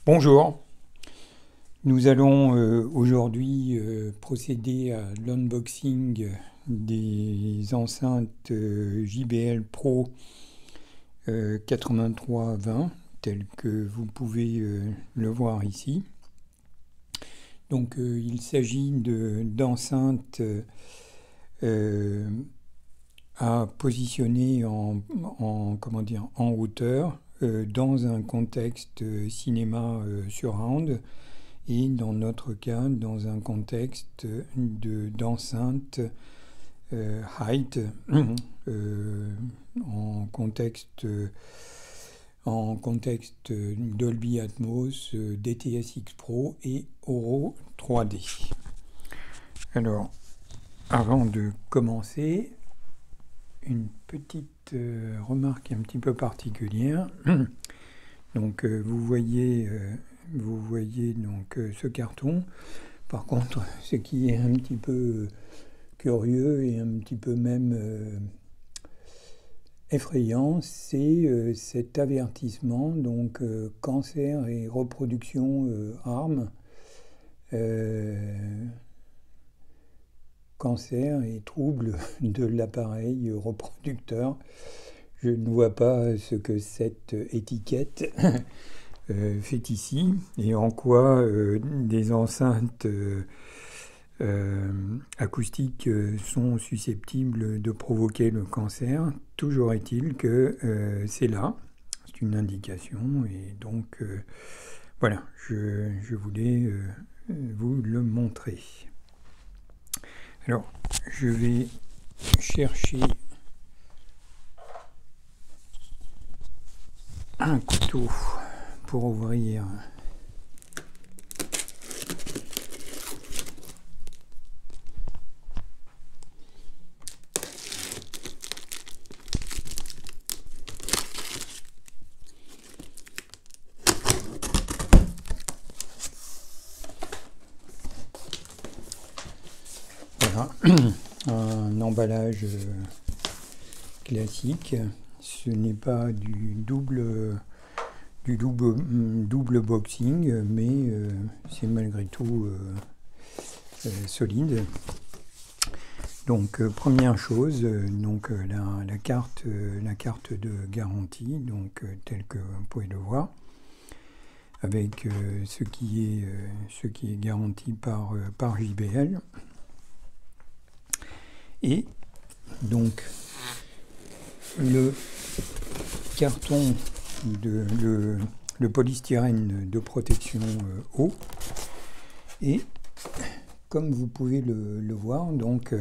Bonjour, nous allons aujourd'hui procéder à l'unboxing des enceintes JBL Pro 8320 telles que vous pouvez le voir ici. Donc il s'agit d'enceintes à positionner en hauteur dans un contexte cinéma surround et dans notre cas dans un contexte d'enceinte height en contexte Dolby Atmos, DTS:X Pro et Auro 3D. Alors, avant de commencer, une petite remarque un petit peu particulière. Donc vous voyez donc ce carton. Par contre, ce qui est un petit peu curieux et un petit peu même effrayant, c'est cet avertissement, donc cancer et reproduction ARM, cancer et troubles de l'appareil reproducteur. Je ne vois pas ce que cette étiquette fait ici et en quoi des enceintes acoustiques sont susceptibles de provoquer le cancer. Toujours est-il que c'est là, c'est une indication et donc voilà, je voulais vous le montrer. Alors, je vais chercher un couteau pour ouvrir voilà un emballage classique. Ce n'est pas du double boxing, mais c'est malgré tout solide. Donc première chose, donc la carte de garantie, donc telle que vous pouvez le voir, avec ce qui est garanti par JBL. Et donc le carton le polystyrène de protection eau, et comme vous pouvez le voir, donc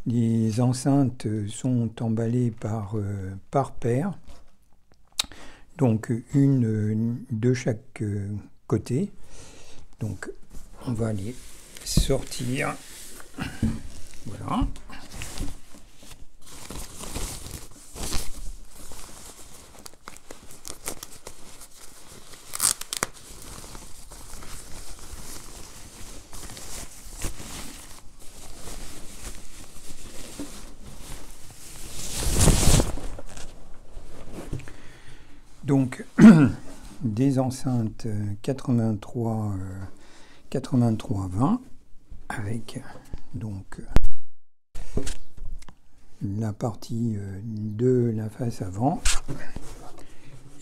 les enceintes sont emballées par paire, donc une de chaque côté. Donc on va les sortir, voilà. Donc des enceintes 8320 avec donc la partie de la face avant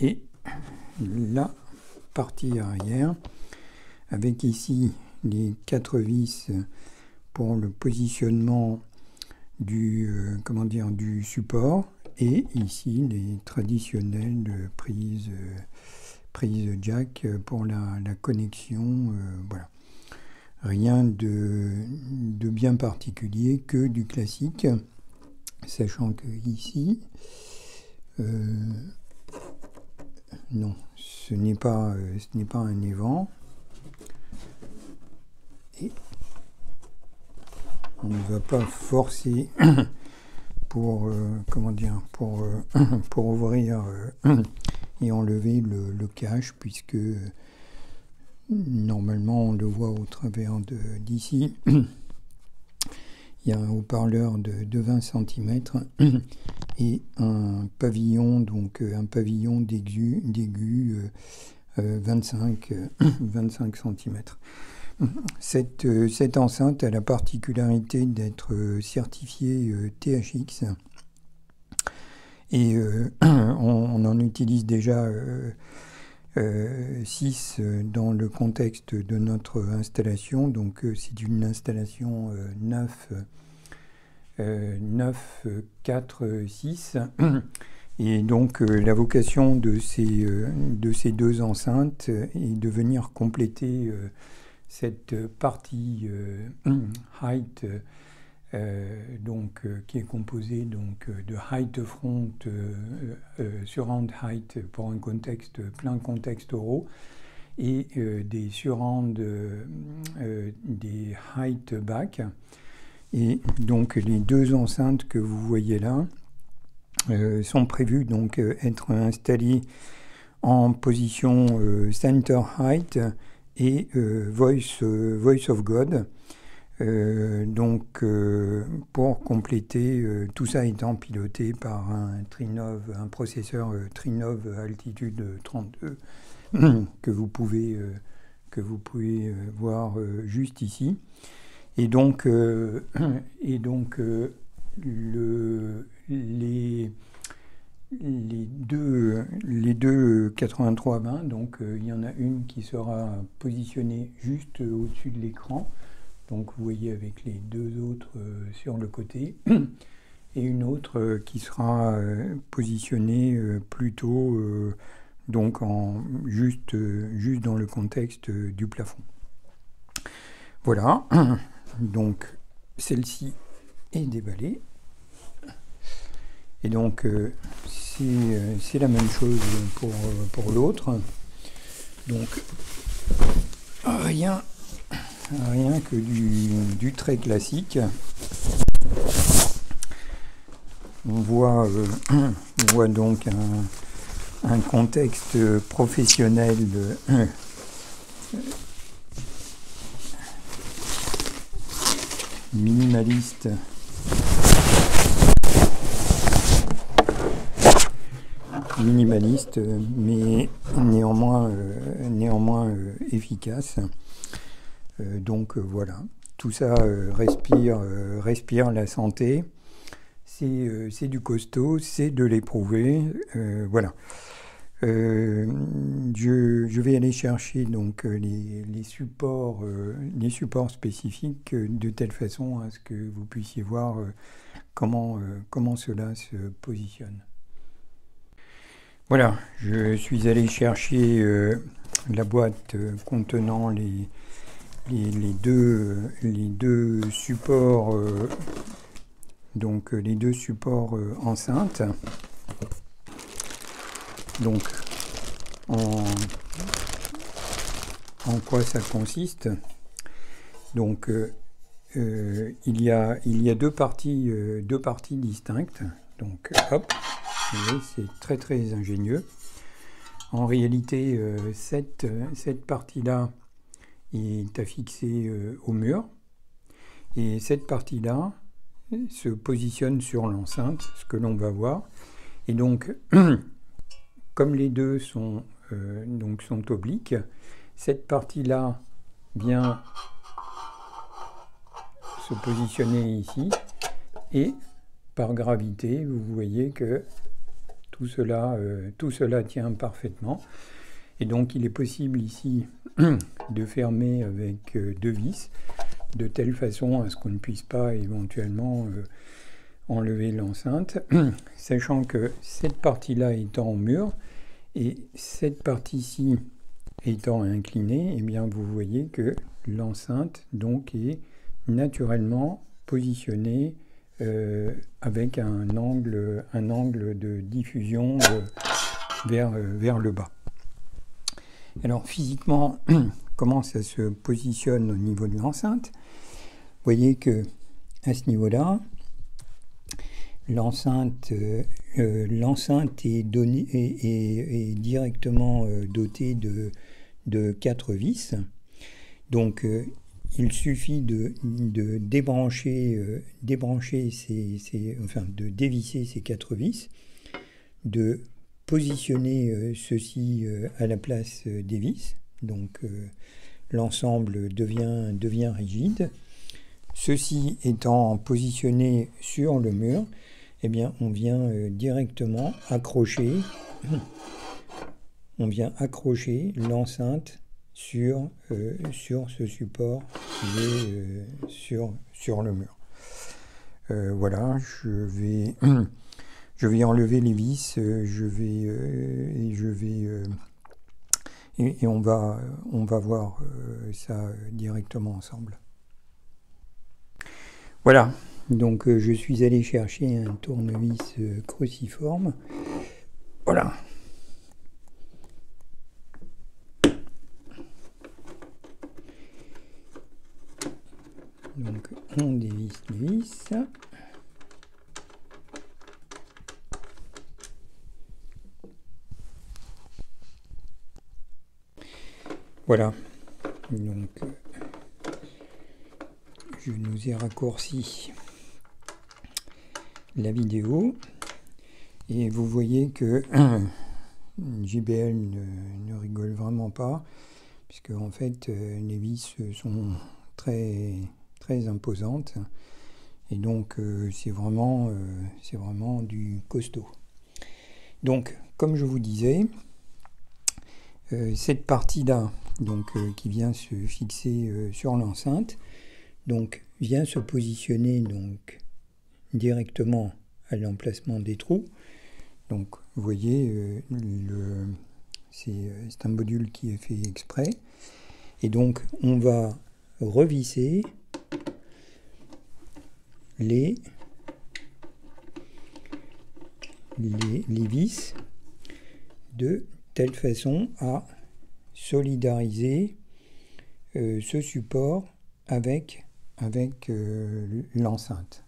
et la partie arrière, avec ici les 4 vis pour le positionnement du support, et ici les traditionnelles prises jack pour la connexion. Voilà, rien de bien particulier, que du classique, sachant que ici non, ce n'est pas un évent, et on ne va pas forcer pour pour ouvrir et enlever le cache, puisque normalement on le voit au travers d'ici. Il y a un haut-parleur de 20 cm et un pavillon, donc un pavillon d'aigu 25 cm. Cette enceinte a la particularité d'être certifiée THX et on en utilise déjà 6 dans le contexte de notre installation. Donc c'est une installation 9, 4, 6. Et donc la vocation de ces deux enceintes est de venir compléter cette partie height, qui est composée de height front, surround height pour un contexte, plein contexte oraux, et des surround, des height back. Et donc les deux enceintes que vous voyez là sont prévues donc être installées en position center height et voice of God, pour compléter, tout ça étant piloté par un processeur Trinov altitude 32 que vous pouvez voir juste ici. Et donc les deux 8320, donc il y en a une qui sera positionnée juste au-dessus de l'écran, donc vous voyez avec les deux autres sur le côté, et une autre qui sera positionnée plutôt donc juste dans le contexte du plafond. Voilà, donc celle-ci est déballée. Et donc c'est la même chose pour l'autre. Donc rien que du très classique. On voit donc un contexte professionnel minimaliste, mais néanmoins efficace. Donc voilà, tout ça respire la santé. C'est du costaud, c'est de l'éprouvé. Voilà. Je vais aller chercher donc les supports spécifiques de telle façon à ce que vous puissiez voir comment cela se positionne. Voilà, je suis allé chercher la boîte contenant les deux supports, donc les deux supports enceintes. Donc en quoi ça consiste? Donc il y a deux parties distinctes. Donc hop, vous voyez, c'est très très ingénieux. En réalité, cette partie-là est affixée au mur, et cette partie-là se positionne sur l'enceinte, ce que l'on va voir. Et donc comme les deux sont obliques, cette partie-là vient se positionner ici, et par gravité, vous voyez que tout cela tient parfaitement. Et donc il est possible ici de fermer avec deux vis, de telle façon à ce qu'on ne puisse pas éventuellement enlever l'enceinte, sachant que cette partie-là étant au mur et cette partie-ci étant inclinée, eh bien vous voyez que l'enceinte donc est naturellement positionnée avec un angle de diffusion vers le bas. Alors physiquement, comment ça se positionne au niveau de l'enceinte? Vous voyez que à ce niveau-là, l'enceinte est directement dotée de 4 vis. Donc il suffit de débrancher de dévisser ces 4 vis, de positionner ceci à la place des vis. Donc l'ensemble devient rigide. Ceci étant positionné sur le mur, eh bien, on vient directement accrocher l'enceinte sur ce support qui est sur le mur. Voilà, je vais enlever les vis, et on va voir ça directement ensemble. Voilà, donc je suis allé chercher un tournevis cruciforme. Voilà. Donc on dévisse les vis. Voilà, donc je nous ai raccourci la vidéo et vous voyez que JBL ne rigole vraiment pas, puisque en fait les vis sont très imposantes et donc c'est vraiment du costaud. Donc comme je vous disais, cette partie-là, donc qui vient se fixer sur l'enceinte, donc vient se positionner donc directement à l'emplacement des trous. Donc vous voyez, c'est un module qui est fait exprès, et donc on va revisser les vis de telle façon à solidariser ce support avec l'enceinte.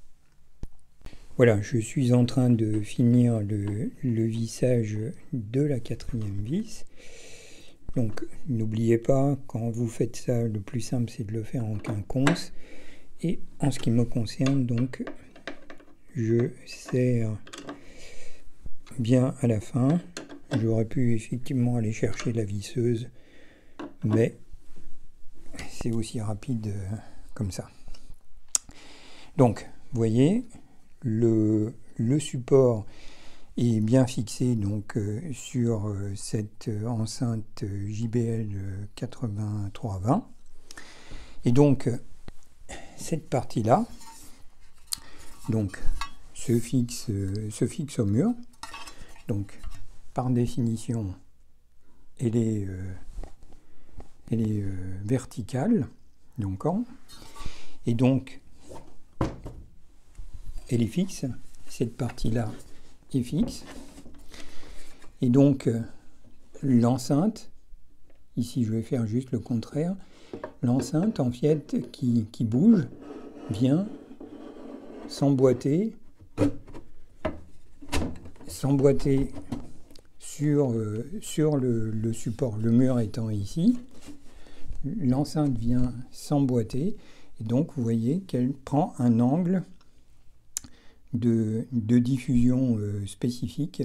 Voilà, je suis en train de finir le vissage de la 4e vis. Donc n'oubliez pas, quand vous faites ça, le plus simple c'est de le faire en quinconce. Et en ce qui me concerne, donc je serre bien à la fin. J'aurais pu effectivement aller chercher la visseuse, mais c'est aussi rapide comme ça. Donc, vous voyez, le support est bien fixé donc sur cette enceinte JBL 8320. Et donc, cette partie-là donc se fixe au mur. Donc, par définition, elle est verticale, donc et donc elle est fixe. Cette partie-là est fixe, et donc l'enceinte, ici je vais faire juste le contraire, l'enceinte en fait qui bouge vient s'emboîter sur le support, le mur étant ici. L'enceinte vient s'emboîter, et donc vous voyez qu'elle prend un angle de diffusion spécifique,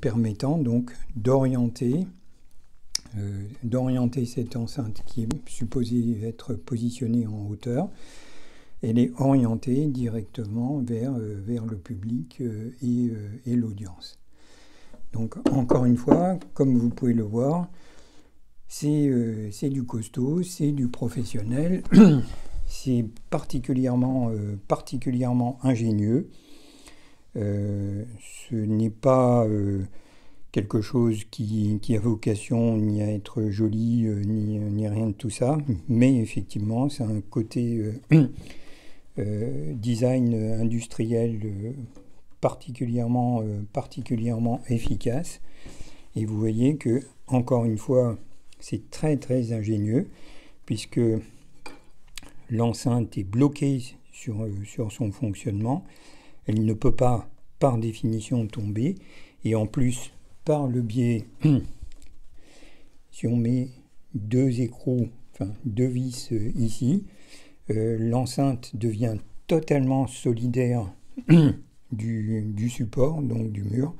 permettant donc d'orienter cette enceinte qui est supposée être positionnée en hauteur. Elle est orientée directement vers le public et l'audience. Donc encore une fois, comme vous pouvez le voir, c'est du costaud, c'est du professionnel, c'est particulièrement ingénieux. Ce n'est pas quelque chose qui a vocation ni à être joli, ni rien de tout ça, mais effectivement, c'est un côté design industriel particulièrement efficace. Et vous voyez que, encore une fois, c'est très ingénieux, puisque l'enceinte est bloquée sur son fonctionnement. Elle ne peut pas, par définition, tomber. Et en plus, par le biais, si on met deux écrous, enfin deux vis ici, l'enceinte devient totalement solidaire du support, donc du mur.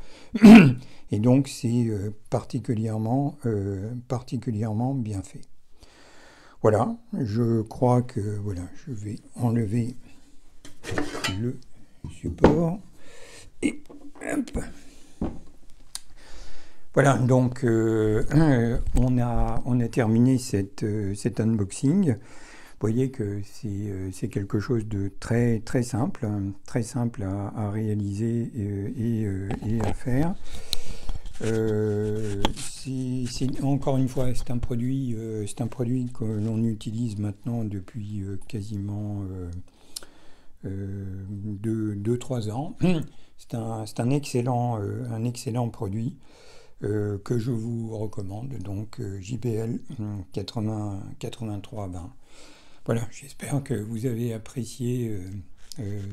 Et donc c'est particulièrement bien fait. Voilà, je crois que voilà, je vais enlever le support et hop. Voilà, donc on a terminé cet unboxing. Vous voyez que c'est quelque chose de très simple à réaliser et à faire. Encore une fois, c'est un produit que l'on utilise maintenant depuis quasiment 2-3 ans. C'est un excellent produit que je vous recommande, donc JBL 8320. Voilà, j'espère que vous avez apprécié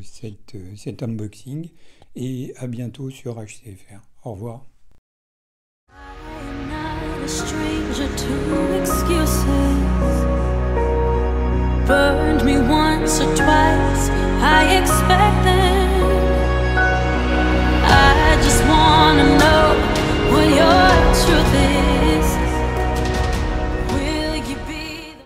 cet unboxing et à bientôt sur HCFR. Au revoir. A stranger to excuses, burned me once or twice, I expect them.